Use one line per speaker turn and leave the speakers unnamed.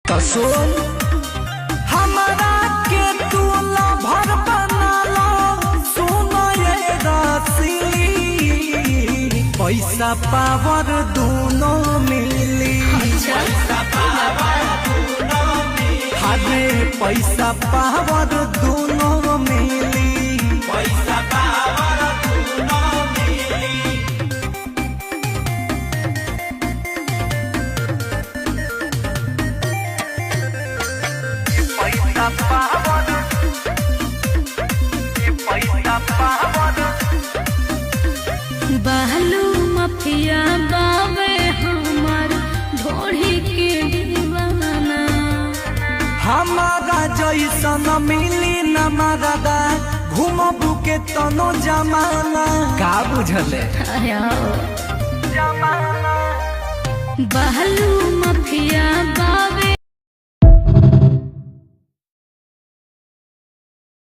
तो सुन हमारा के तू भर बना लो, सुन ये रसीली पैसा पावर दोनों मिली। हरे पैसा पावर दोनों मिली। पैसा पावर दोनों मिली। पैसा पावर, पैसा पावर।
बालू मफिया बावे हमार ढोढ़ी के दीवाना।
हमारा जैसन मिली न मरदा, घूमबू के तनो जमाना। का बुझले
बालू मफिया बावे